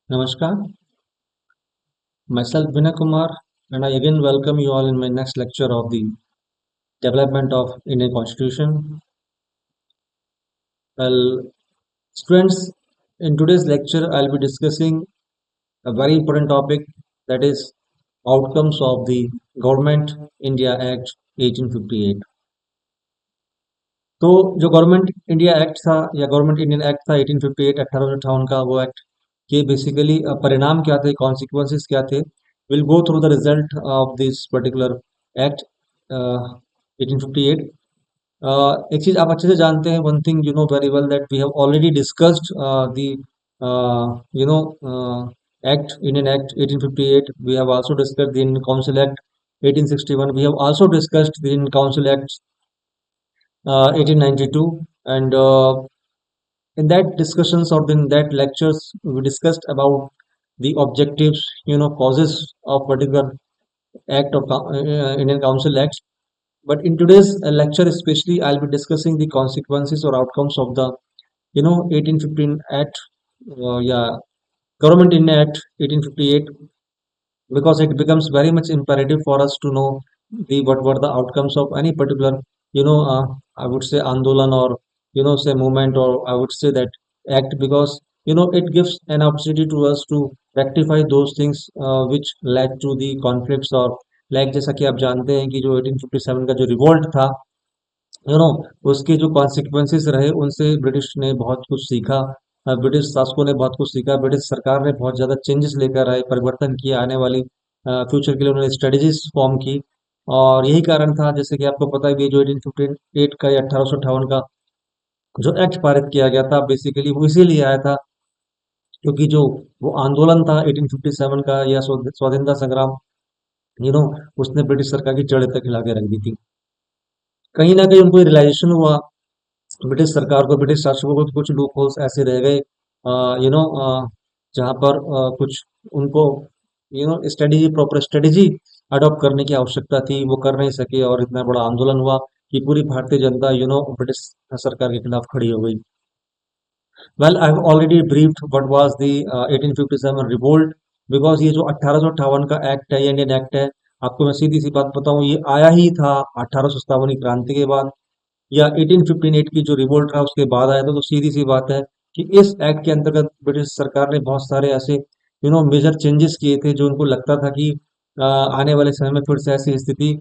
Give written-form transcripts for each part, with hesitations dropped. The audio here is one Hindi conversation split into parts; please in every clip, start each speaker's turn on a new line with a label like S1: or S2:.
S1: Namaskar, myself Vinay Kumar, and I again welcome you all in my next lecture of the development of Indian Constitution. Well, students, in today's lecture, I'll be discussing a very important topic, that is outcomes of the Government India Act 1858. तो जो गवर्नमेंट इंडिया एक्ट था या गवर्नमेंट इंडियन एक्ट था 1858 1858 का, वो एक्ट के बेसिकली परिणाम क्या थे, कॉन्सिक्वेंसेस क्या थे, will go through the result of this particular act 1858. एक चीज आप अच्छे से जानते हैं, one thing you know very well, that we have already discussed the you know act Indian act 1858. We have also discussed the Indian council act 1861. We have also discussed the Indian council act 1892. And in that discussions or in that lectures, we discussed about the objectives, causes of particular act of Indian Council Act. But in today's lecture especially, I'll be discussing the consequences or outcomes of the 1815 Act, yeah, Government India Act 1858, because it becomes very much imperative for us to know the what were the outcomes of any particular, I would say andolan, or say movement, or I would say that act, because it gives an opportunity to us to rectify those things which led to the conflicts, or like जैसा कि आप जानते हैं कि जो 1857 का जो रिवोल्ट था, यू नो उसके जो कॉन्सिक्वेंसेस रहे, उनसे ब्रिटिश ने बहुत कुछ सीखा, ब्रिटिश शासकों ने बहुत कुछ सीखा, ब्रिटिश सरकार ने बहुत ज़्यादा चेंजेस लेकर आए, परिवर्तन किए, आने वाली फ्यूचर के लिए उन्होंने स्ट्रेटजीज फॉर्म की। और यही कारण था, जैसे कि आपको पता है, जो 1858 का या 1858 का जो एक्ट पारित किया गया था, बेसिकली वो इसीलिए आया था क्योंकि जो वो आंदोलन था 1857 का, या स्वाधीनता संग्राम, यू नो उसने ब्रिटिश सरकार की जड़ तक हिला के रख दी थी। कहीं ना कहीं उनको रियलाइजेशन हुआ, ब्रिटिश सरकार को, ब्रिटिश शासकों को, कुछ लूप होल्स ऐसे रह गए, यू नो जहाँ पर कुछ उनको स्ट्रेटेजी, प्रॉपर स्ट्रेटेजी अडॉप्ट करने की आवश्यकता थी, वो कर नहीं सके, और इतना बड़ा आंदोलन हुआ कि पूरी भारतीय जनता ब्रिटिश सरकार के खिलाफ खड़ी हो गई। Well, I have already briefed what was the 1857 revolt, because ये जो 1858 का एक्ट है, ये इंडियन एक्ट है, आपको मैं सीधी सी बात बताऊं, ये आया ही था 1857 की क्रांति के बाद, या 1858 की जो रिवोल्ट था उसके बाद आया था। तो सीधी सी बात है कि इस एक्ट के अंतर्गत ब्रिटिश सरकार ने बहुत सारे ऐसे मेजर चेंजेस किए थे, जो उनको लगता था कि आने वाले समय में फिर से ऐसी स्थिति,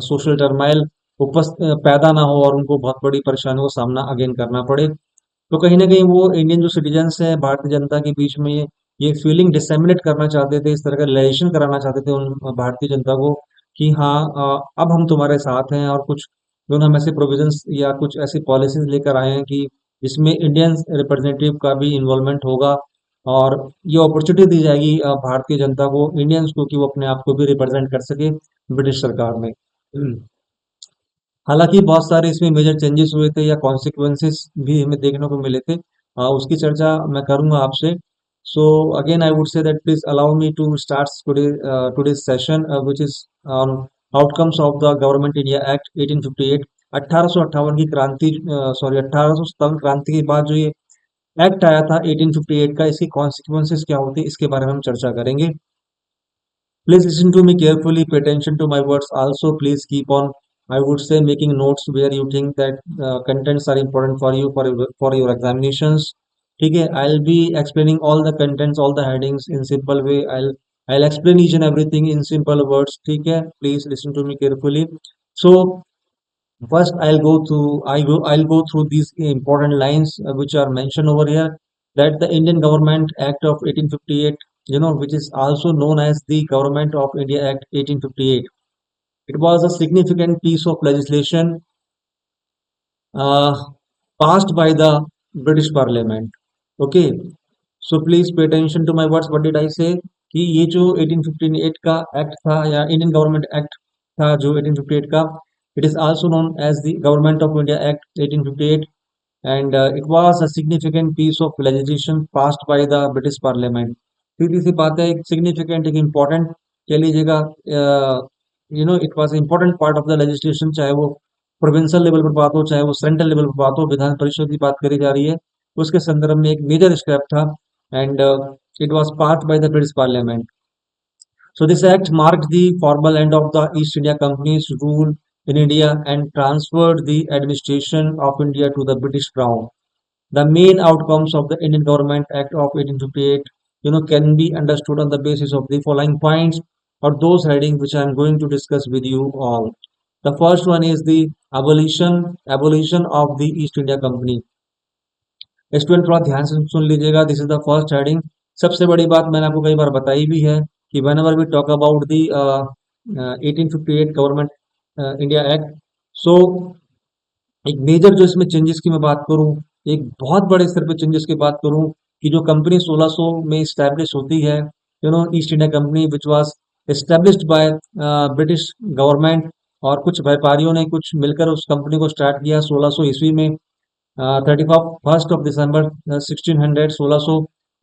S1: सोशल टर्माइल पैदा ना हो, और उनको बहुत बड़ी परेशानियों का सामना अगेन करना पड़े। तो कहीं ना कहीं वो इंडियन जो सिटीजन्स हैं, भारतीय जनता के बीच में ये फीलिंग डिसेमिनेट करना चाहते थे, इस तरह का रिलेशन कराना चाहते थे उन भारतीय जनता को कि हाँ, अब हम तुम्हारे साथ हैं, और कुछ हम ऐसे प्रोविजंस या कुछ ऐसी पॉलिसीज लेकर आए हैं कि जिसमें इंडियन रिप्रेजेंटेटिव का भी इन्वॉल्वमेंट होगा, और ये अपॉर्चुनिटी दी जाएगी भारतीय जनता को, इंडियंस को, कि वो अपने आप को भी रिप्रेजेंट कर सके ब्रिटिश सरकार में। हालांकि बहुत सारे इसमें मेजर चेंजेस हुए थे, या कॉन्सिक्वेंसेस भी हमें देखने को मिले थे, उसकी चर्चा मैं करूंगा आपसे। So again I would say that please allow me to start today session, which is on outcomes of the government India act 1858। 1858 की क्रांति, सॉरी 1857 क्रांति के बाद जो ये एक्ट आया था 1858 का, इसकी कॉन्सिक्वेंसेस क्या होती है, इसके बारे में हम चर्चा करेंगे। Please listen to me carefully, pay attention to my words. Also, please keep on, I would say, making notes where you think that contents are important for you for your examinations. ठीक है, I'll be explaining all the contents, all the headings in simple way. I'll explain each and everything in simple words. ठीक है, please listen to me carefully. So first, I'll go through these important lines which are mentioned over here. That the Indian Government Act of 1858, which is also known as the Government of India Act 1858. It was a significant piece of legislation uh, passed by the British Parliament. Okay, so please pay attention to my words. What did I say? कि ये जो 1858 का एक्ट था, या इंडियन गवर्नमेंट एक्ट था जो 1858 का, it is also known as the Government of India Act 1858, and it was a significant piece of legislation passed by the British Parliament. सीधी सी बात है, एक significant, एक important कह लीजिएगा, it was important part of the legislation, चाहे वो प्रोविंशियल लेवल पर बात हो, चाहे वो सेंट्रल लेवल पर बात हो, विधान परिषद की बात करी जा रही है, उसके संदर्भ में एक मेजर स्टेप था and it was passed by the British Parliament. So this act marked the formal end of the East India Company's rule in India and transferred the administration of India to the British Crown. The main outcomes of the Indian Government Act of 1858, can be understood on the basis of the following points or those headings which I am going to discuss with you all. The first one is the abolition of the East India Company. Student थोड़ा ध्यान से सुन लीजिएगा. This is the first heading. सबसे बड़ी बात मैंने आपको कई बार बताई भी है कि whenever we talk about the 1858 government India act, so एक मेजर जो इसमें चेंजेस की मैं बात करूं, एक बहुत बड़े स्तर पे चेंजेस की बात करूं कि जो कंपनी 1600 में स्टैब्लिश होती है, east India company which was established by British government, और कुछ व्यापारियों ने कुछ मिलकर उस कंपनी को स्टार्ट किया 1600 ईस्वी में. 31 दिसंबर 1600, 1600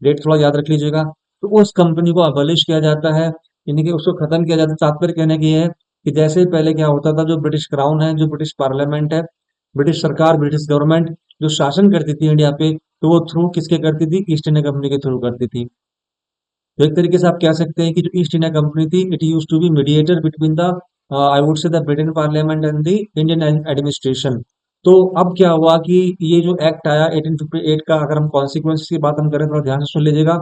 S1: डेट थोड़ा याद रख लीजिएगा. तो उस कंपनी को अबलिश किया जाता है, यानी कि उसको खत्म किया जाता है. तात्पर्य कहने की है कि जैसे पहले क्या होता था, जो ब्रिटिश क्राउन है, जो ब्रिटिश पार्लियामेंट है, ब्रिटिश सरकार, ब्रिटिश गवर्नमेंट जो शासन करती थी इंडिया पे, तो वो थ्रू किसके करती थी? ईस्ट इंडिया कंपनी के थ्रू करती थी. तो एक तरीके से आप कह सकते हैं कि जो ईस्ट इंडिया कंपनी थी, it use to be mediator between the, I would say, the Britain parliament and the Indian administration. तो अब क्या हुआ कि ये जो एक्ट आया 1858 का, अगर हम कॉन्सिक्वेंसेस की बात हम करें, थोड़ा ध्यान से सुन लीजिएगा.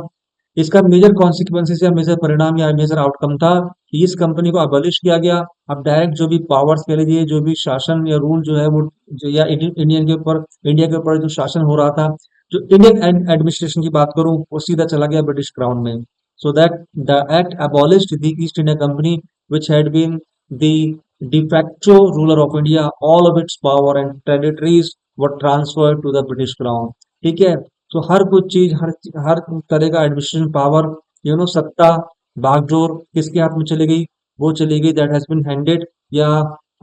S1: इसका मेजर कॉन्सिक्वेंसेस या मेजर परिणाम या मेजर आउटकम था कि इस कंपनी को अबॉलिश किया गया. अब डायरेक्ट जो भी पावर्स कह लीजिए, जो भी शासन या रूल जो है वो या इंडियन के ऊपर, इंडिया के ऊपर जो शासन हो रहा था, जो इंडियन एडमिनिस्ट्रेशन की बात करूं, वो सीधा चला गया ब्रिटिश क्राउन में. So that the act abolished the East India Company, which had been the de facto ruler of India. All of its power and territories were transferred to the British Crown. ठीक है. तो हर कुछ चीज, हर तरह का एडमिनिस्ट्रेशन पावर, सत्ता, बागडोर किसके हाथ में चली गई? वो चली गई, दैट हैज बीन हैंडेड, या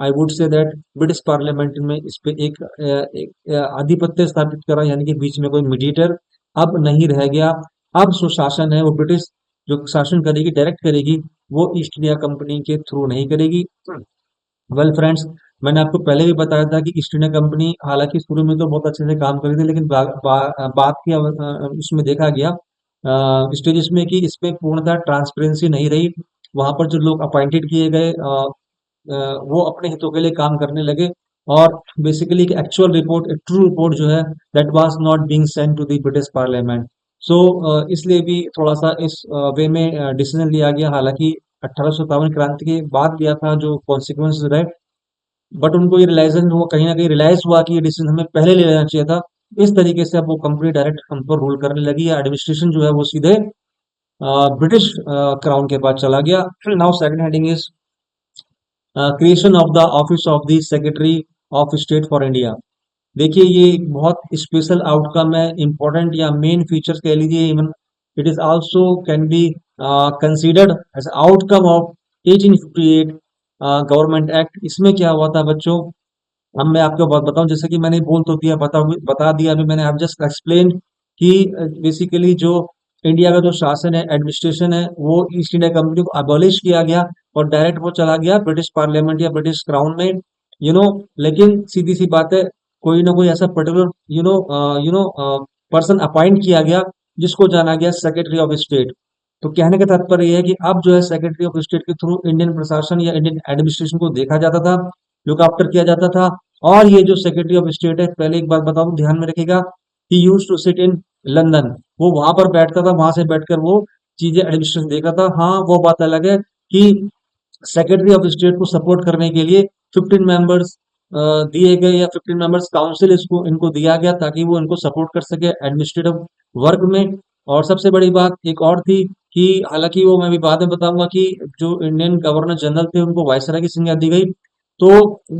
S1: आई would say that British parliament में इस पे एक आधिपत्य स्थापित करा, यानी कि बीच में कोई मीडिएटर अब नहीं रह गया. अब सुशासन है वो ब्रिटिश जो शासन करेगी, डायरेक्ट करेगी, वो ईस्ट इंडिया कंपनी के थ्रू नहीं करेगी. वेल फ्रेंड्स, मैंने आपको पहले भी बताया था कि ईस्ट इंडिया कंपनी हालांकि शुरू में तो बहुत अच्छे से काम कर रही थी, लेकिन बात की उसमें देखा गया स्टेजेस में कि इसमें पूर्णतः ट्रांसपेरेंसी नहीं रही. वहां पर जो लोग अपॉइंटेड किए गए, वो अपने हितों के लिए काम करने लगे, और बेसिकली एक एक्चुअल रिपोर्ट, एक ट्रू रिपोर्ट जो है, that was not being sent to the British parliament. So इसलिए भी थोड़ा सा इस वे में डिसीजन लिया गया. हालांकि 1857 क्रांति के बाद लिया था, जो कॉन्सिक्वेंसेस रहे, बट उनको ये रियलाइजेशन हुआ, कहीं ना कहीं रियलाइज हुआ कि ये डिसीजन हमें पहले ले लेना चाहिए था. इस तरीके से अब वो कंपनी डायरेक्ट हम पर रूल करने लगी, या एडमिनिस्ट्रेशन जो है वो सीधे ब्रिटिश क्राउन के पास चला गया. Now second heading is creation of the office of the secretary of state for India. देखिए, ये एक बहुत स्पेशल आउटकम है, इंपॉर्टेंट या मेन फीचर्स कह लीजिए. Even it is also can be considered as outcome of 1858 government act. इसमें क्या हुआ था बच्चों, अब मैं आपको बात बताऊं, जैसे कि मैंने बोल तो दिया, बता दिया अभी मैंने, आप जस्ट एक्सप्लेन कि बेसिकली जो इंडिया का जो शासन है, एडमिनिस्ट्रेशन है, वो ईस्ट इंडिया कंपनी को अबॉलिश किया गया और डायरेक्ट वो चला गया ब्रिटिश पार्लियामेंट या ब्रिटिश क्राउन में. यू नो लेकिन सीधी सी बात है, कोई ना कोई ऐसा पर्टिकुलर पर्सन अपॉइंट किया गया जिसको जाना गया सेक्रेटरी ऑफ स्टेट. तो कहने का तात्पर्य यह है कि अब जो है सेक्रेटरी ऑफ स्टेट के थ्रू इंडियन प्रशासन या इंडियन एडमिनिस्ट्रेशन को देखा जाता था, लुक आफ्टर किया जाता था. और ये जो सेक्रेटरी ऑफ स्टेट है, पहले एक बात बताऊं, ध्यान में रखिएगा, he used to sit in London. वो वहां पर बैठता था, वहां से बैठकर वो चीजें एडमिनिस्ट्रेशन देखा था. हाँ, वो बात अलग है कि सेक्रेटरी ऑफ स्टेट को सपोर्ट करने के लिए 15 मेंबर्स दिए गए, या 15 मेंबर्स काउंसिल इसको इनको दिया गया, ताकि वो इनको सपोर्ट कर सके एडमिनिस्ट्रेटिव वर्क में. और सबसे बड़ी बात एक और थी कि हालांकि वो मैं भी बाद में बताऊंगा कि जो इंडियन गवर्नर जनरल थे, उनको वायसराय की संज्ञा दी गई. तो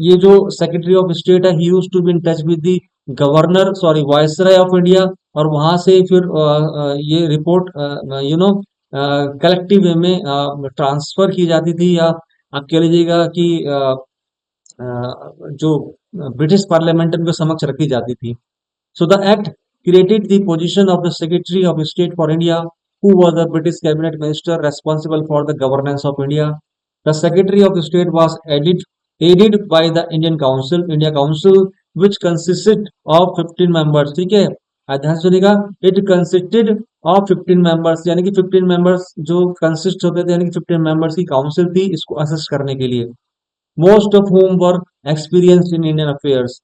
S1: ये जो सेक्रेटरी ऑफ स्टेट है, he used to be in touch with the governor, sorry, viceroy of India. और वहां से फिर ये रिपोर्ट कलेक्टिव वे में ट्रांसफर की जाती थी, या आप कह लीजिएगा कि जो ब्रिटिश पार्लियामेंट उनके समक्ष रखी जाती थी. So the act created the position of the Secretary of State for India, who was the British cabinet minister responsible for the governance of India. The Secretary of State was aided by the India Council, which consisted of 15 members. ठीक है, ध्यान सुनिएगा. It consisted ऑफ 15 मेंबर्स, यानी कि 15 मेंबर्स जो कंसिस्ट होते थे, यानी कि 15 मेंबर्स की काउंसिल थी इसको असिस्ट करने के लिए। Most of whom were experienced in Indian affairs।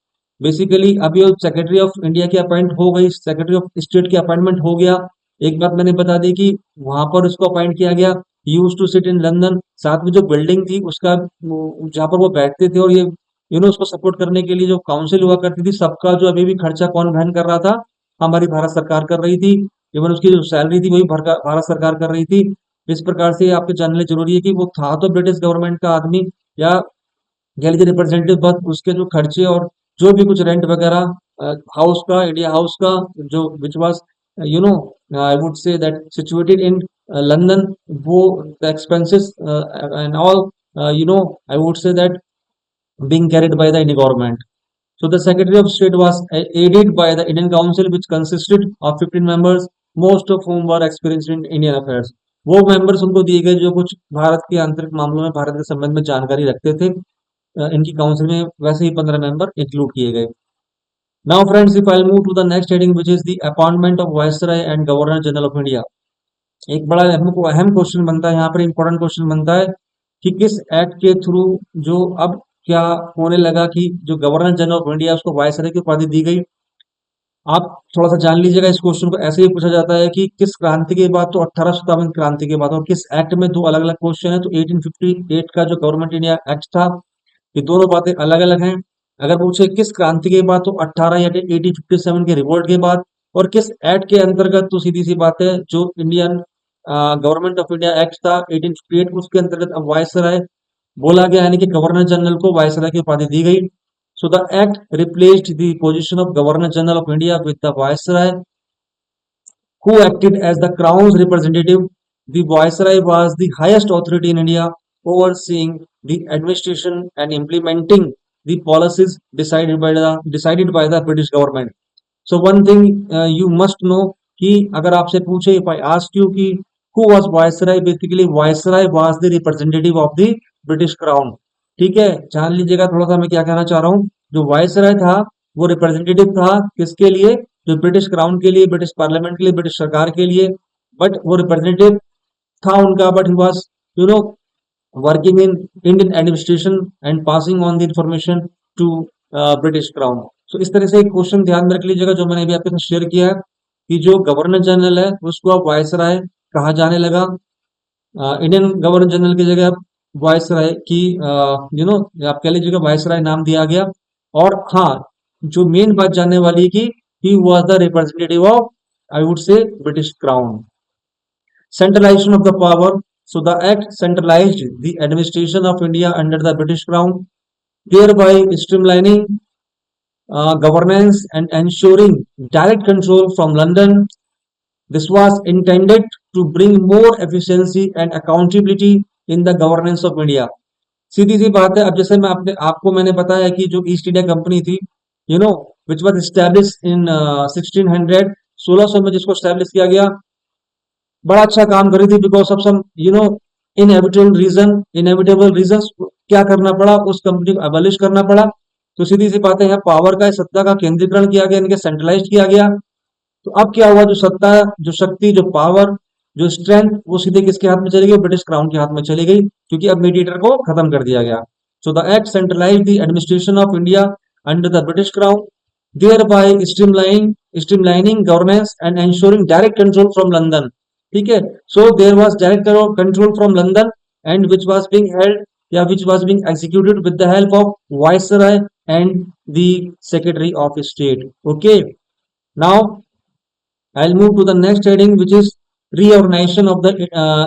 S1: Basically अभी वो सेक्रेटरी ऑफ इंडिया की अपॉइंट हो गई, सेक्रेटरी ऑफ स्टेट की अपॉइंटमेंट हो गया। एक बात मैंने बता दी कि वहां पर उसको अपॉइंट किया गया, use to sit in London. साथ में जो बिल्डिंग थी उसका जहाँ पर वो बैठते थे, और ये उसको सपोर्ट करने के लिए जो काउंसिल हुआ करती थी, सबका जो अभी भी खर्चा कौन वहन कर रहा था? हमारी भारत सरकार कर रही थी। इवन उसकी जो सैलरी थी वही भारत सरकार कर रही थी। इस प्रकार से आपको जानना जरूरी है कि वो था तो ब्रिटिश गवर्नमेंट का आदमी, या कह लीजिए रिप्रेजेंटेटिव, बस उसके जो खर्चे और जो भी कुछ रेंट वगैरह हाउस का, इंडिया हाउस का, जो which was you know I would say that situated in London, वो the expenses and all I would say that being carried by the Indian government. So the Secretary of State was aided by the Indian Council, which consisted of 15 members, most of whom were experienced in Indian affairs। वो मेंबर्स उनको दिए गए जो कुछ भारत के आंतरिक मामलों में, भारत के संबंध में जानकारी रखते थे। इनकी काउंसिल में वैसे ही 15 मेंबर इंक्लूड किए गए। Now friends, if I move to the next heading which is the appointment of viceroy and governor general of India. एक बड़ा हमको अहम क्वेश्चन बनता है यहाँ पर, इंपॉर्टेंट क्वेश्चन बनता है कि किस एक्ट के थ्रू जो अब क्या होने लगा कि जो गवर्नर जनरल ऑफ इंडिया उसको वायसराय की उपाधि दी गई। आप थोड़ा सा जान लीजिएगा, इस क्वेश्चन को ऐसे ही पूछा जाता है कि किस क्रांति के बाद, तो 1857 क्रांति के बाद, और किस एक्ट में, दो अलग अलग क्वेश्चन है। तो 1858 का जो गवर्नमेंट इंडिया एक्ट था, ये दोनों बातें अलग अलग हैं। अगर पूछे किस क्रांति के बाद, तो 18 या 1857 के रिवोल्ट के बाद। और किस एक्ट के अंतर्गत, तो सीधी सी बात है जो Indian government of India act था 1858, उसके अंतर्गत अब वायसराय बोला गया, यानी कि गवर्नर जनरल को वायसराय की उपाधि दी गई। So the act replaced the position of Governor General of India with the Viceroy, who acted as the Crown's representative. The Viceroy was the highest authority in India, overseeing the administration and implementing the policies decided by the British government. So one thing you must know कि अगर आपसे पूछे, if I ask you कि who was Viceroy, basically Viceroy was the representative of the British Crown। ठीक है, जान लीजिएगा थोड़ा सा मैं क्या कहना चाह रहा हूँ। जो वायसराय था वो रिप्रेजेंटेटिव था किसके लिए? जो ब्रिटिश क्राउन के लिए, ब्रिटिश पार्लियामेंट के लिए, ब्रिटिश सरकार के लिए। बट वो रिप्रेजेंटेटिव था उनका, but he was you know working in Indian administration and passing on the information to British crown. So इस तरह से एक क्वेश्चन ध्यान में रख लीजिएगा जो मैंने अभी आपके साथ शेयर किया है कि जो गवर्नर जनरल है उसको अब वायसराय कहा जाने लगा। इंडियन गवर्नर जनरल की जगह वायसराय की आप कह लीजिएगा वायसराय नाम दिया गया। और हाँ, जो मेन बात जानने वाली है कि he was the representative of, I would से, British crown. Centralization of the power. So the act centralized the administration of India under the British Crown, thereby streamlining governance and ensuring direct control from London. This was intended to bring more efficiency and accountability in the governance of India। सीधी सी बात है। अब जैसे मैं आपको मैंने बताया कि जो ईस्ट इंडिया कंपनी थी, विच वॉज स्टैब्लिश इन 1600, 1600 में जिसको स्टैब्लिश किया गया, बड़ा अच्छा काम कर रही थी। Because of some inevitable reason क्या करना पड़ा, उस कंपनी को एबलिश करना पड़ा। तो सीधी सी बात है, यहाँ पावर का, सत्ता का केंद्रीकरण किया गया, इनके सेंट्रलाइज किया गया। तो अब क्या हुआ, जो सत्ता, जो शक्ति, जो पावर, जो स्ट्रेंथ, वो सीधे किसके हाथ में चली गई? ब्रिटिश क्राउन के हाथ में चली गई, क्योंकि अब मीडिएटर को खत्म कर दिया गया। So the act centralize the administration of India under the British crown, thereby streamlining governance and ensuring direct control from London। ठीक है, so there was direct control from London, and which was being held, या which was being executed with the help of Viceroy and the Secretary of State। Okay, now I'll move to the next heading, which is reorganization of the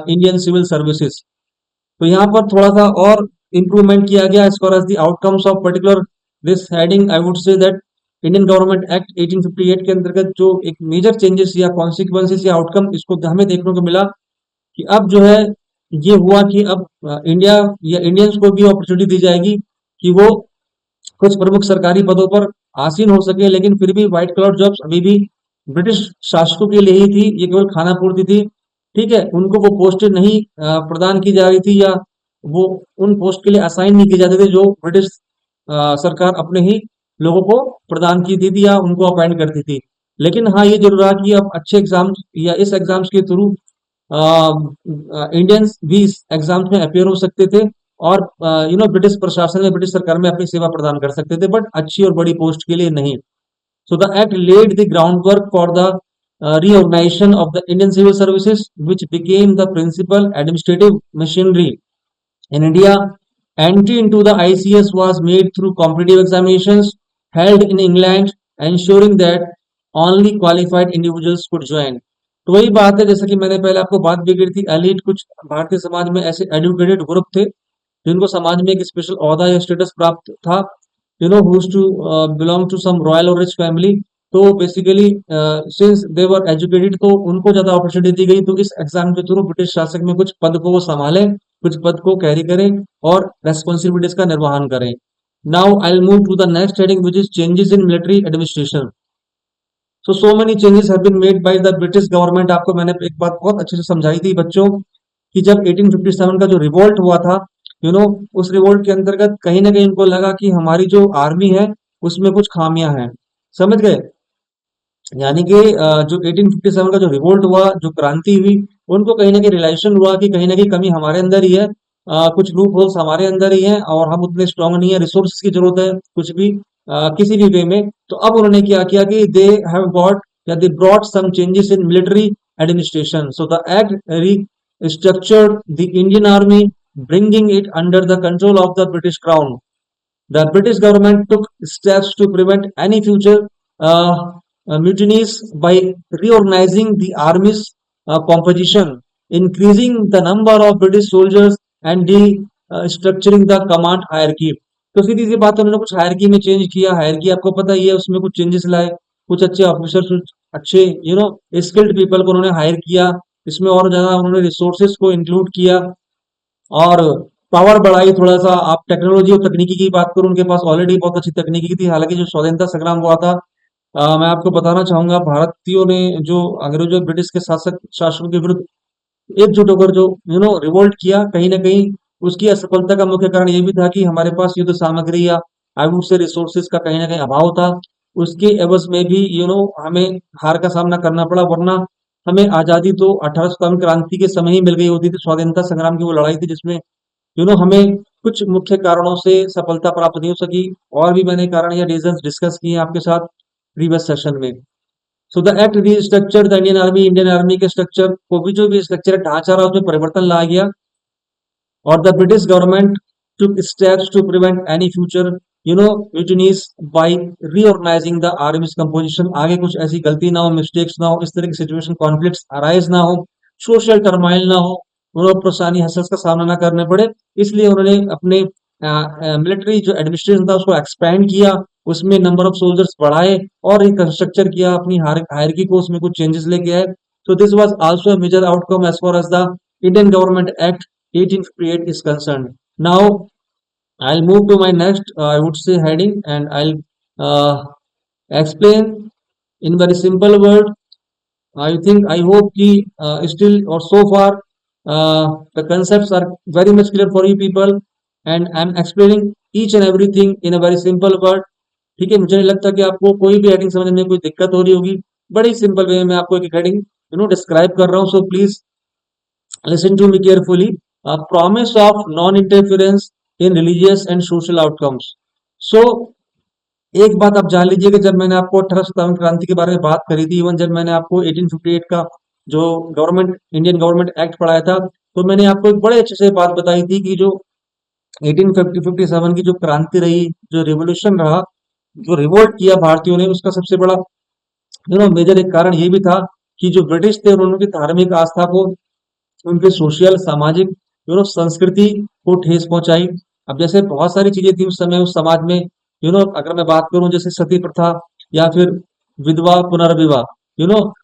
S1: Indian civil services। तो यहाँ पर थोड़ा सा और इम्प्रूवमेंट किया गया as far as the outcomes of particular this heading। I would say that Indian government act 1858 के अंतर्गत जो एक मेजर चेंजेस या कॉन्सिक्वेंसेस या आउटकम इसको हमें देखने को मिला कि अब जो है ये हुआ कि अब इंडिया या इंडियंस को भी अपॉर्चुनिटी दी जाएगी कि वो कुछ प्रमुख सरकारी पदों पर आसीन हो सके। लेकिन फिर भी व्हाइट कलर जॉब्स अभी भी ब्रिटिश शासकों के लिए ही थी, ये केवल खाना पूर्ति थी। ठीक है, उनको वो पोस्ट नहीं प्रदान की जा रही थी, या वो उन पोस्ट के लिए असाइन नहीं की जाती थी जो ब्रिटिश सरकार अपने ही लोगों को प्रदान की थी या उनको अपॉइंट करती थी। लेकिन हाँ ये जरूर रहा कि अब अच्छे एग्जाम्स या इस एग्जाम्स के थ्रू इंडियंस भी इस एग्जाम्स में अपियर हो सकते थे और ब्रिटिश प्रशासन में, ब्रिटिश सरकार में अपनी सेवा प्रदान कर सकते थे, बट अच्छी और बड़ी पोस्ट के लिए नहीं। So the act laid the groundwork for the reorganization of the Indian civil services, which became the principal administrative machinery in India. Entry into the ICS was made through competitive examinations held in England, ensuring that only qualified individuals could join. तो वही बात है, जैसा कि मैंने पहले आपको बात भी करी थी, एलिट कुछ भारतीय समाज में ऐसे एडुकेटेड ग्रुप थे जिनको समाज में एक स्पेशल ओहदा या स्टेटस प्राप्त था, who's to belong to some royal or rich family. तो basically since they were educated तो उनको ज्यादा अपॉर्चुनिटी दी गई, तो इस एग्जाम के थ्रू ब्रिटिश शासक में कुछ पद को वो संभालें, कुछ पद को कैरी करें और रेस्पॉन्सिबिलिटीज का निर्वहन करें। Now I will move to the next heading which is changes in military administration. So many changes have been made by the British government. आपको मैंने एक बात बहुत अच्छे से समझाई थी बच्चों कि जब 1857 का जो रिवोल्ट हुआ था, उस रिवोल्ट के अंतर्गत कहीं ना कहीं इनको लगा कि हमारी जो आर्मी है उसमें कुछ खामियां हैं। समझ गए? यानी कि जो 1857 का जो रिवोल्ट हुआ, जो क्रांति हुई, उनको कहीं ना कहीं रियलाइजेशन हुआ कि कहीं ना कहीं कमी हमारे अंदर ही है, कुछ लूप होल्स हमारे अंदर ही है और हम उतने स्ट्रांग नहीं है, रिसोर्सेज की जरूरत है कुछ भी किसी भी वे में। तो अब उन्होंने क्या किया कि दे हैव गॉट या they brought some changes in military administration. So the act restructured the Indian Army, bringing it under the control of the British Crown. The British government took steps to prevent any future uh, mutinies by reorganizing the army's composition, increasing the number of British soldiers and structuring the command hierarchy. तो सीधी सी बात है, उन्होंने कुछ हायरकी में चेंज किया। हायरकी आपको पता ही है, उसमें कुछ चेंजेस लाए, कुछ अच्छे ऑफिसर्स, कुछ अच्छे स्किल्ड पीपल को उन्होंने हायर किया, इसमें और ज्यादा उन्होंने रिसोर्सेज को इंक्लूड किया और पावर बढ़ाई थोड़ा सा। आप टेक्नोलॉजी और तकनीकी की बात करूं, उनके पास ऑलरेडी बहुत अच्छी तकनीकी थी। हालांकि जो स्वतंत्रता संग्राम हुआ था, मैं आपको बताना चाहूंगा, भारतीयों ने जो अंग्रेजों ब्रिटिश के शासक शासन के विरुद्ध एकजुट होकर जो रिवोल्ट किया, कहीं ना कहीं उसकी असफलता का मुख्य कारण ये भी था कि हमारे पास युद्ध सामग्री या आई वुड से रिसोर्सेज का कहीं ना कहीं अभाव था। उसके एवज में भी हमें हार का सामना करना पड़ा, वरना हमें आजादी तो 1857 क्रांति के समय ही मिल गई होती थी। स्वाधीनता संग्राम की वो लड़ाई थी जिसमें हमें कुछ मुख्य कारणों से सफलता प्राप्त नहीं हो सकी, और भी मैंने कारण या रीजंस डिस्कस किए आपके साथ प्रीवियस सेशन में। सो the act restructure the Indian army. Indian army के स्ट्रक्चर को भी, जो भी स्ट्रक्चर ढांचा रहा, उसमें परिवर्तन लाया गया। और the British government took steps to prevent any future mutinies by reorganizing the army's composition। आगे कुछ ऐसी गलती ना हो, मिस्टेक्स ना हो, इस तरह की सिचुएशन, कॉन्फ्लिक्ट्स अराइज ना हो, सोशल टर्माइल ना हो, उन्हें परेशानी हसरत का सामना ना करने पड़े, इसलिए उन्होंने अपने मिलिट्री जो एडमिनिस्ट्रेशन था उसको एक्सपैंड किया, उसमें नंबर ऑफ सोल्जर्स बढ़ाए और एक स्ट्रक्चर किया, अपनी हायरकी को उसमें कुछ चेंजेस लेके आए। So this was also a major outcome as far as the Indian Government Act 1858 is concerned. Now I'll move to my next, I would say, heading, and I'll uh, explain in very simple word. I hope कि still or so far the concepts are very much clear for you people, and I'm explaining each and everything in a very simple word. ठीक है, मुझे नहीं लगता कि आपको कोई भी हेडिंग समझने में कोई दिक्कत हो रही होगी। बड़ी सिंपल वे में आपको एक हेडिंग डिस्क्राइब कर रहा हूँ। So please listen to me carefully. A promise of non-interference in religious and social outcomes. So एक बात आप जान लीजिए कि जब मैंने आपको 1857 क्रांति के बारे में बात करी थी, इवन जब मैंने आपको 1858 का जो इंडियन गवर्नमेंट एक्ट पढ़ाया था, तो मैंने आपको एक बड़े अच्छे से बात बताई थी कि जो 1857 की जो क्रांति रही, जो रिवोल्यूशन रहा, जो रिवोल्ट किया भारतीयों ने, उसका सबसे बड़ा मेजर एक कारण ये भी था कि जो ब्रिटिश थे उन्होंने उनकी धार्मिक आस्था को, उनके सोशल सामाजिक संस्कृति को ठेस पहुंचाई। अब जैसे बहुत सारी चीजें थी उस समय उस समाज में, अगर मैं बात करूं जैसे सती प्रथा या फिर विधवा पुनर्विवाह,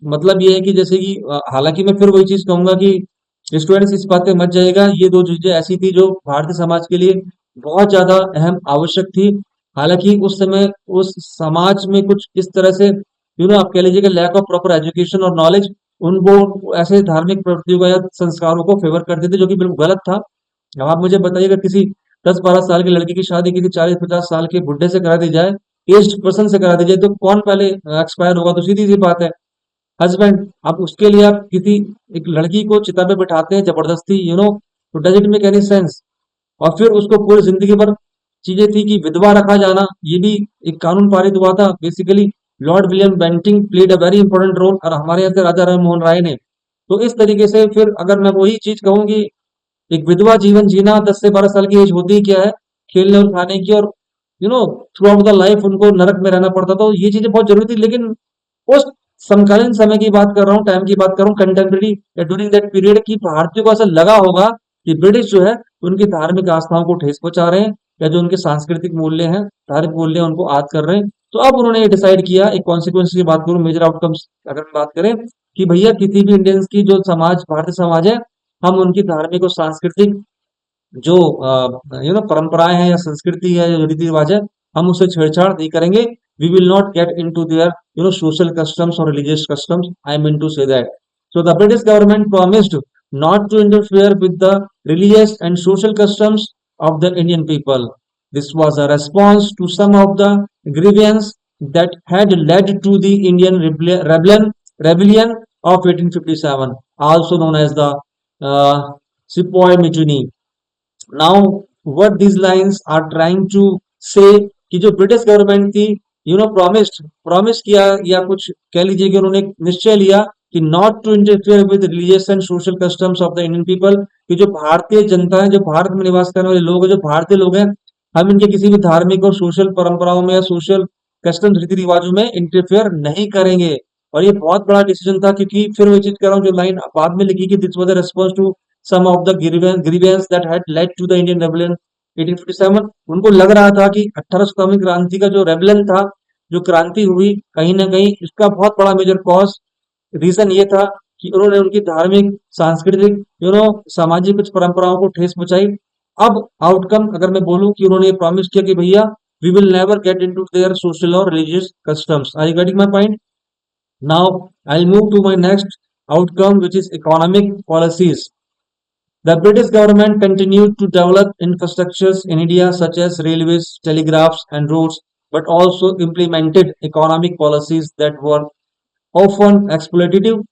S1: मतलब ये है कि जैसे कि हालांकि मैं फिर वही चीज कहूंगा कि स्टूडेंट्स इस बात पे मत जाएगा, ये दो चीजें ऐसी थी जो भारतीय समाज के लिए बहुत ज्यादा अहम आवश्यक थी। हालांकि उस समय उस समाज में कुछ इस तरह से आप कह लीजिए कि लैक ऑफ प्रॉपर एजुकेशन और नॉलेज उनको ऐसे धार्मिक प्रवृत्तियों का या संस्कारों को फेवर करते थे, जो कि बिल्कुल गलत था। अब आप मुझे बताइएगा, किसी 10-12 साल की लड़की की शादी किसी 40-50 साल के बुढ़े से करा दी जाए, एज्ड पर्सन से करा दीजिए, तो कौन पहले एक्सपायर होगा? तो सीधी सी बात है, हस्बैंड। आप उसके लिए आप किसी एक लड़की को चिता पे बिठाते हैं जबरदस्ती, तो does it make any sense? और फिर उसको पूरी जिंदगी भर चीजें थी कि विधवा रखा जाना, ये भी एक कानून पारित हुआ था basically. Lord William Bentinck played a very important role, और हमारे यहाँ के राजा राम मोहन राय ने। तो इस तरीके से फिर अगर मैं वही चीज कहूँ कि एक विधवा जीवन जीना, 10 से 12 साल की एज होती ही क्या है, खेलने और खाने की, और थ्रू आउट द लाइफ उनको नरक में रहना पड़ता था। तो ये चीजें बहुत जरूरी थी, लेकिन उस समकालीन समय की बात कर रहा हूँ, टाइम की बात कर रहा हूँ, कंटेम्प्रेरी या ड्यूरिंग दैट पीरियड, की भारतीयों को ऐसा लगा होगा कि ब्रिटिश जो है उनकी धार्मिक आस्थाओं को ठेस पहुंचा रहे हैं, या जो उनके सांस्कृतिक मूल्य हैं, धार्मिक मूल्य हैं, उनको आद कर रहे हैं। तो अब उन्होंने ये डिसाइड किया, एक कॉन्सिक्वेंस की बात करूं, मेजर आउटकम्स अगर हम बात करें, कि भैया किसी भी इंडियंस की जो समाज, भारतीय समाज है, हम उनकी धार्मिक और सांस्कृतिक जो परंपराएं हैं या संस्कृति है, जो रीति रिवाज है, हम उससे छेड़छाड़ नहीं करेंगे। We will not get into their social customs और religious customs, I mean to say that. So the British government promised not to interfere with the religious and social customs of the Indian people. This was a response to some of the grievances that had led to the Indian rebellion of 1857, also known as the uh, Sepoy Mutiny. Now what these lines are trying to say, कि जो ब्रिटिश गवर्नमेंट थी, प्रॉमिस किया, या कुछ कह लीजिए कि उन्होंने एक निश्चय लिया कि not to interfere with religious and social customs of the Indian people, कि जो भारतीय जनता है, जो भारत में निवास करने वाले लोग हैं, जो भारतीय लोग हैं, हम इनके किसी भी धार्मिक और सोशल परंपराओं में या सोशल कस्टम रीति रिवाजों में इंटरफेयर नहीं करेंगे। और ये बहुत बड़ा डिसीजन था, क्योंकि फिर वही चीज कर रहा हूँ, जो लाइन बाद में लिखी कि this was a response to some of the grievance that had led to the Indian Rebellion 1857। उनको लग रहा था कि 1857 क्रांति का जो रेबलियन था, जो क्रांति हुई, कहीं ना कहीं इसका बहुत बड़ा मेजर कॉज, रीजन ये था कि उन्होंने उनकी धार्मिक, सांस्कृतिक, सामाजिक कुछ परंपराओं को ठेस पहुंचाई। अब आउटकम अगर मैं बोलूं, कि उन्होंने ये प्रॉमिस किया कि भैया we will never get into their social और religious customs. Are you getting my point? Now I move to my next outcome, which is economic policies. The British government continued to develop infrastructures in India such as railways, telegraphs, and roads, but also implemented economic policies that were often exploitative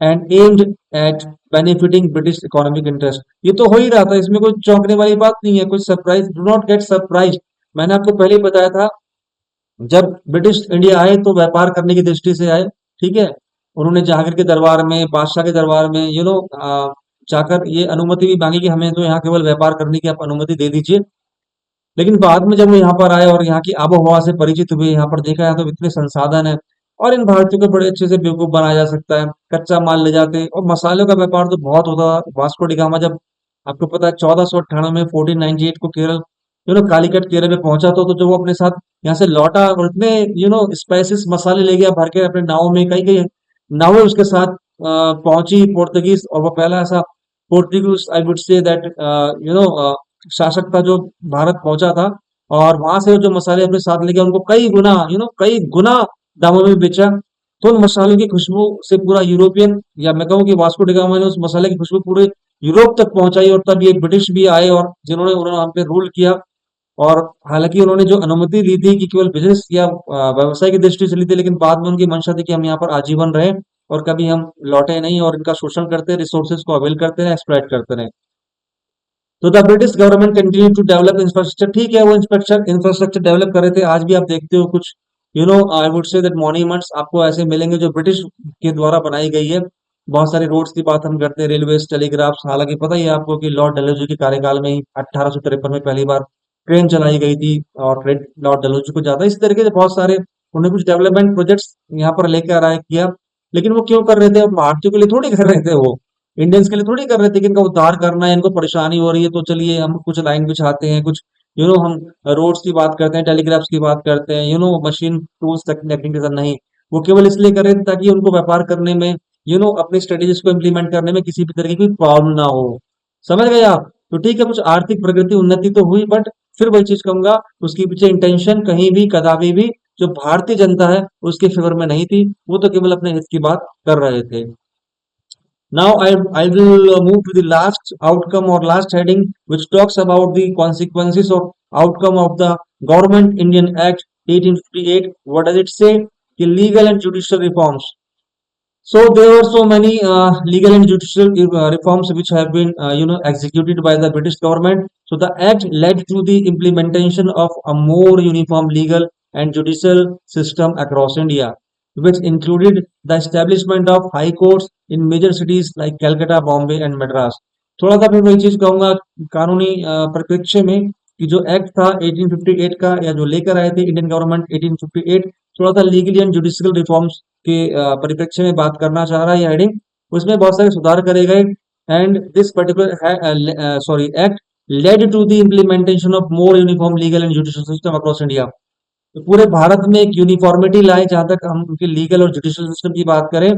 S1: and aimed at benefiting British economic interest। ये तो हो ही रहा था, इसमें कोई चौंकने वाली बात नहीं है, कोई surprise, do not get surprise. मैंने आपको पहले ही बताया था, जब ब्रिटिश इंडिया आए तो व्यापार करने की दृष्टि से आए, ठीक है। उन्होंने जहांगीर के दरबार में, बादशाह के दरबार में, जाकर ये अनुमति भी मांगी कि हमें तो यहाँ केवल व्यापार करने की आप अनुमति दे दीजिए। लेकिन बाद में जब वो यहाँ पर आए और यहाँ की आबो हवा से परिचित हुए, यहाँ पर देखा है तो इतने संसाधन है, और इन भारतीयों को बड़े अच्छे से बेवकूफ बनाया जा सकता है। कच्चा माल ले जाते, और मसालों का व्यापार तो बहुत होता था। वास्को डी गामा जब, आपको पता है, 1498 में, 1498 को केरल, कालीकट केरल में पहुंचा, तो जो वो अपने साथ यहाँ से लौटा, और इतने स्पाइसेस मसाले ले गया भर के अपने नाव में, कई कई नावें उसके साथ पहुंची पोर्तुगीज, और वो पहला ऐसा Portuguese, I would say that शासक था जो भारत पहुंचा था। और वहां से जो मसाले अपने साथ लेके उनको कई गुना दामों में बेचा। तो उन मसालों की खुशबू से पूरा यूरोपियन, या मैं कहूँ कि वास्को डी गामा ने उस मसाले की खुशबू पूरे यूरोप तक पहुंचाई, और तब ये ब्रिटिश भी आए, और उन्होंने हम पे रूल किया। और हालांकि उन्होंने जो अनुमति ली थी कि केवल बिजनेस या व्यवसाय की दृष्टि से ली थी, लेकिन बाद में उनकी मंशा थी कि हम यहाँ पर आजीवन रहे, और कभी हम लौटे नहीं, और इनका शोषण करते, रिसोर्सेज को अवेल करते रहे, एक्सप्लॉइट करते रहे। तो the British government continue to develop infrastructure, ठीक है, वो इंफ्रास्ट्रक्चर डेवलप कर रहे थे। आज भी आप देखते हो कुछ, आई वुड से दैट मॉन्यूमेंट्स आपको ऐसे मिलेंगे जो ब्रिटिश के द्वारा बनाई गई है। बहुत सारे रोड्स की बात हम करते हैं, रेलवे, टेलीग्राफ्स। हालांकि पता ही है आपको कि लॉर्ड डलहौजी के कार्यकाल में ही 1853 में पहली बार ट्रेन चलाई गई थी, और ट्रेन लॉर्ड डलहौजी को जाता है। इस तरीके से बहुत सारे उन्होंने कुछ डेवलपमेंट प्रोजेक्ट्स यहाँ पर लेकर आया किया। लेकिन वो क्यों कर रहे थे? भारतीयों के लिए थोड़ी कर रहे थे, वो इंडियंस के लिए थोड़ी कर रहे थे कि इनका उद्धार करना है, इनको परेशानी हो रही है, तो चलिए हम कुछ लाइन बिछाते हैं, कुछ हम रोड्स की बात करते हैं, टेलीग्राफ्स की बात करते हैं, मशीन टूल्स टेक्निकल, नहीं। वो केवल इसलिए कर रहे थे ताकि उनको व्यापार करने में, अपनी स्ट्रेटेजीज को इम्प्लीमेंट करने में किसी भी तरह की कोई प्रॉब्लम ना हो। समझ गए आप? तो ठीक है, कुछ आर्थिक प्रगति, उन्नति तो हुई, बट फिर वही चीज कहूंगा, उसके पीछे इंटेंशन कहीं भी कदापि भी जो भारतीय जनता है उसके फेवर में नहीं थी। वो तो केवल अपने हित की बात कर रहे थे। Now I will move to the last outcome or last heading, which talks about the consequences of outcome of the Government Indian Act 1858, what does it say? The legal and judicial reforms. So there were so many legal and judicial reforms which have been, executed by the British government. So the act led to the implementation of a more uniform legal and judicial system across India, which included the establishment of high courts in major cities like Calcutta, Bombay, and Madras. थोड़ा सा फिर वही चीज कहूंगा कानूनी परिप्रेक्ष्य में कि जो एक्ट था 1858 का या जो लेकर आए थे इंडियन गवर्नमेंट 1858, थोड़ा सा लीगली एंड जुडिशियल रिफॉर्म्स के परिप्रेक्ष्य में बात करना चाह रहा है ये हेडिंग। उसमें बहुत सारे सुधार करे गए and this particular act led to the implementation of more uniform legal and judicial system across India. तो पूरे भारत में एक यूनिफॉर्मिटी लाए जहां तक हम उनके लीगल और जुडिशियल सिस्टम की बात करें।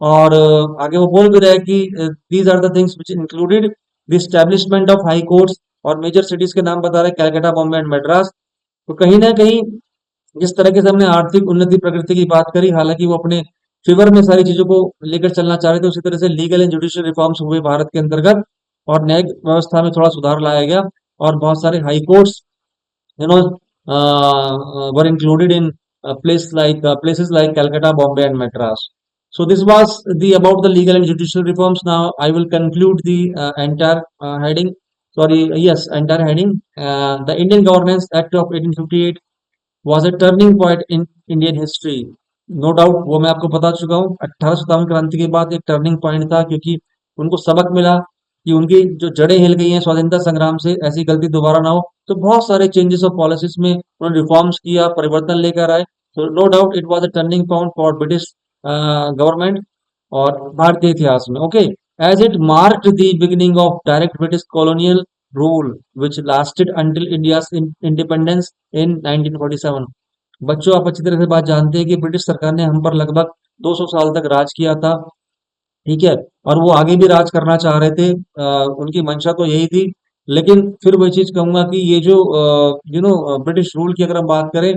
S1: और आगे वो बोल भी रहे हैं कि these are the things which included the establishment of high courts, और मेजर सिटीज के नाम बता रहे हैं कैलकाटा, बॉम्बे एंड मद्रास। तो कहीं ना कहीं जिस तरीके से हमने आर्थिक उन्नति प्रगति की बात करी, हालांकि वो अपने फेवर में सारी चीजों को लेकर चलना चाह रहे थे, उसी तरह से लीगल एंड जुडिशियल रिफॉर्म्स हुए भारत के अंतर्गत और न्यायिक व्यवस्था में थोड़ा सुधार लाया गया और बहुत सारे high courts you know were included in places like Calcutta, Bombay, and Madras. So this was the about the legal and judicial reforms. Now I will conclude the entire heading. Sorry, yes, entire heading. The Indian Governance Act of 1858 was a turning point in Indian history. No doubt वो मैं आपको बता चुका हूँ, 1857 क्रांति के बाद एक टर्निंग पॉइंट था, क्योंकि उनको सबक मिला कि उनकी जो जड़ें हिल गई हैं स्वतंत्रता संग्राम से, ऐसी गलती दोबारा ना हो। तो बहुत सारे चेंजेस ऑफ पॉलिसीज में उन्होंने रिफॉर्म्स किया, परिवर्तन लेकर आए। तो no doubt it was a turning point for British government और भारतीय इतिहास में। Okay, as it marked the beginning of direct British colonial rule which lasted until India's independence in 1947। बच्चों, आप अच्छी तरह से बात जानते हैं कि ब्रिटिश सरकार ने हम पर लगभग 200 साल तक राज किया था, ठीक है, और वो आगे भी राज करना चाह रहे थे। उनकी मंशा तो यही थी। लेकिन फिर वही चीज कहूंगा कि ये जो ब्रिटिश रूल की अगर हम बात करें,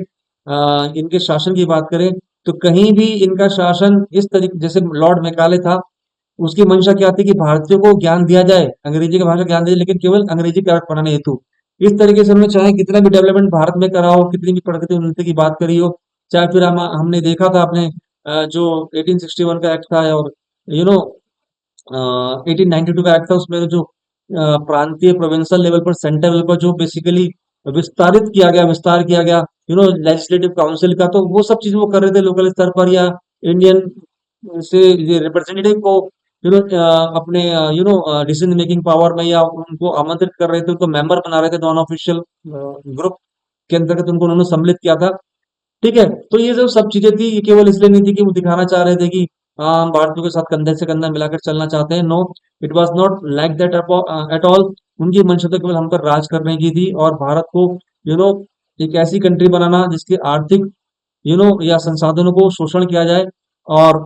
S1: इनके शासन की बात करें, तो कहीं भी इनका शासन इस तरीके, जैसे लॉर्ड मैकाले था, उसकी मंशा क्या थी कि भारतीयों को ज्ञान दिया जाए, अंग्रेजी की भाषा ज्ञान दिया जाए, लेकिन केवल अंग्रेजी का अर्थ बनाने हेतु। इस तरीके से हमने चाहे कितना भी डेवलपमेंट भारत में करा हो, कितनी भी प्रगति उन्नति की बात करी हो, चाहे फिर हमने देखा था अपने जो 1861 का एक्ट था, और यू नो 1892 का एक्ट था, उसमें जो प्रांतीय प्रोविंशियल लेवल पर सेंटर लेवल पर जो बेसिकली विस्तार किया गया लेजिस्लेटिव काउंसिल का, तो वो सब चीज वो कर रहे थे लोकल स्तर पर, या इंडियन से ये रिप्रेजेंटेटिव को अपने डिसीजन मेकिंग पावर में या उनको आमंत्रित कर रहे थे, उनको मेंबर बना रहे थे नॉन ऑफिशियल ग्रुप के अंतर्गत, उनको उन्होंने सम्मिलित किया था। ठीक है, तो ये जो सब चीजें थी, ये केवल इसलिए नहीं थी कि वो दिखाना चाह रहे थे कि हाँ, हम भारतीयों के साथ कंधे से कंधा मिलाकर चलना चाहते हैं। No, it was not like that at all. उनकी मंशा तो केवल हम पर राज करने की थी और भारत को यू नो एक ऐसी कंट्री बनाना जिसके आर्थिक या संसाधनों को शोषण किया जाए और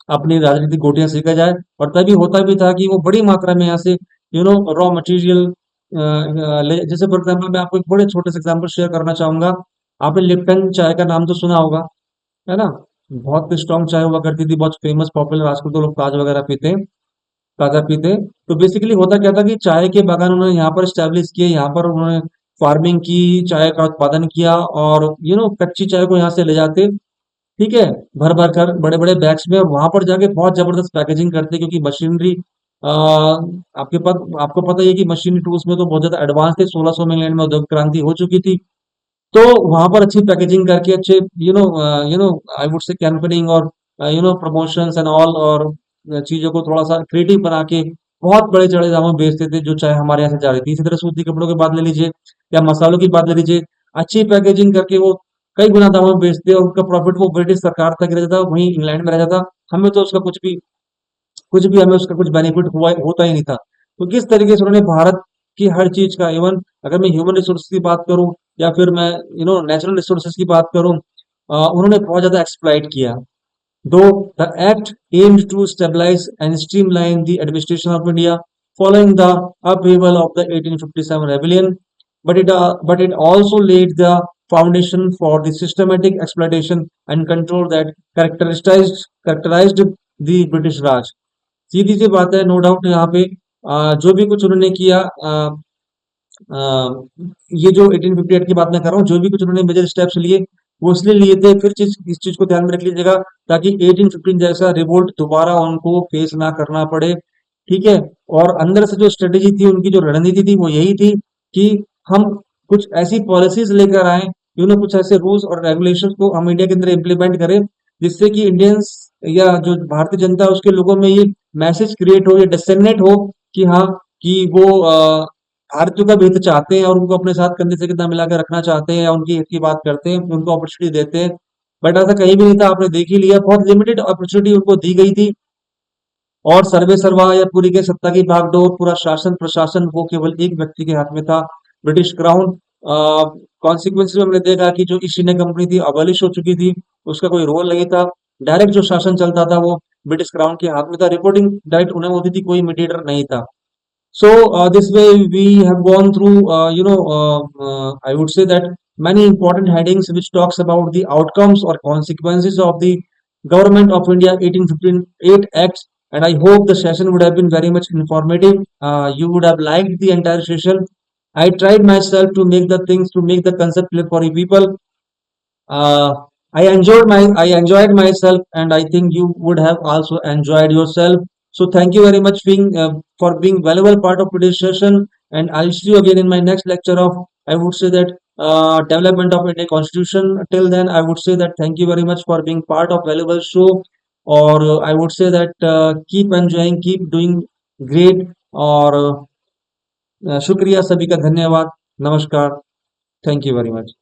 S1: अपनी राजनीतिक गोटियां सेका जाए। और तभी होता भी था कि वो बड़ी मात्रा में यहाँ से रॉ मटेरियल, जैसे फॉर एग्जाम्पल मैं आपको एक बड़े छोटे से एग्जाम्पल शेयर करना चाहूंगा। आपने लिप्टन चाय का नाम तो सुना होगा, है ना? बहुत स्ट्रॉन्ग चाय हुआ करती थी, बहुत फेमस पॉपुलर। आजकल तो लोग ताज वगैरह पीते हैं, ताजा पीते हैं। तो बेसिकली होता क्या था कि चाय के बागान उन्होंने यहाँ पर स्टैब्लिश किए, यहाँ पर उन्होंने फार्मिंग की, चाय का उत्पादन किया, और कच्ची चाय को यहाँ से ले जाते, ठीक है, भर भर कर बड़े बड़े बैग्स में, और वहां पर जाके बहुत जबरदस्त पैकेजिंग करते, क्योंकि मशीनरी आपको पता ही है कि मशीनरी टूल्स में तो बहुत ज्यादा एडवांस थे। 1600 में इंग्लैंड में औद्योगिक क्रांति हो चुकी थी। तो वहां पर अच्छी पैकेजिंग करके अच्छे आई वुड से कैंपेनिंग और प्रमोशंस एंड ऑल, और चीजों को थोड़ा सा क्रिएटिव बना के बहुत बड़े चढ़े दामों में बेचते थे, जो चाहे हमारे यहाँ से जा रही थी। इसी तरह सूती कपड़ों की बात ले लीजिए या मसालों की बात ले लीजिए, अच्छी पैकेजिंग करके वो कई गुना दामों में बेचते और उनका प्रॉफिट वो ब्रिटिश सरकार तक रह जाता, वहीं इंग्लैंड में रह जाता। हमें तो उसका कुछ भी हमें उसका कुछ बेनिफिट हुआ होता ही नहीं था। तो किस तरीके से उन्होंने भारत की हर चीज का, इवन अगर मैं ह्यूमन रिसोर्स की बात करूं या फिर मैं नेचुरल रिसोर्सेज की बात करूं, उन्होंने बहुत ज्यादा एक्सप्लॉइट किया। Though the act aimed to stabilize and streamline the administration of India following the upheaval of the 1857 rebellion, but it also laid the foundation for the systematic exploitation and control that characterized the British Raj। सीधी सी बात है, नो डाउट यहाँ पे जो भी कुछ उन्होंने किया, अ, ये जो 1858 की बात मैं कर रहा हूँ, जो भी कुछ उन्होंने मेजर स्टेप्स लिए, वो इसलिए लिए थे, फिर इस चीज को ध्यान में रख लीजिएगा, ताकि 1815 जैसा रिवोल्ट दोबारा उनको फेस ना करना पड़े। ठीक है। और अंदर से जो स्ट्रेटेजी थी, उनकी जो रणनीति थी, वो यही थी कि हम कुछ ऐसी पॉलिसीज लेकर आए, कुछ ऐसे रूल्स और रेगुलेशंस को हम इंडिया के अंदर इम्प्लीमेंट करें, जिससे कि इंडियंस या जो भारतीय जनता है उसके लोगों में ये मैसेज क्रिएट हो, ये डिसेमिनेट हो कि हाँ, कि वो भारतीयों का भी हित चाहते हैं और उनको अपने साथ कंधे से कंधा मिला के रखना चाहते हैं, या उनकी हित की बात करते हैं, उनको अपॉर्चुनिटी देते हैं। बट ऐसा कहीं भी नहीं था, आपने देख ही लिया, बहुत लिमिटेड अपॉर्चुनिटी उनको दी गई थी। और सर्वे सर्वा या पूरी के सत्ता की भागडोर, पूरा शासन प्रशासन वो केवल एक व्यक्ति के हाथ में था, ब्रिटिश क्राउन। कॉन्सिक्वेंस में हमने देखा कि जो ईस्ट इंडिया कंपनी थी अबॉलिश हो चुकी थी, उसका कोई रोल नहीं था। डायरेक्ट जो शासन चलता था वो ब्रिटिश क्राउन के हाथ में था, रिपोर्टिंग डायरेक्ट उन्हें होती थी, कोई मीडिएटर नहीं था। So this way we have gone through, I would say that many important headings which talks about the outcomes or consequences of the Government of India 1858 Acts, and I hope the session would have been very much informative. You would have liked the entire session. I tried myself to make the things, to make the concept clear for you people. uh, I enjoyed myself, and I think you would have also enjoyed yourself. So thank you very much for being valuable part of today's session, and I'll see you again in my next lecture of, I would say that, development of Indian Constitution. Till then, I would say that thank you very much for being part of valuable show, or I would say that keep enjoying, keep doing great, और शुक्रिया सभी का, धन्यवाद, नमस्कार, थैंक यू वेरी मच।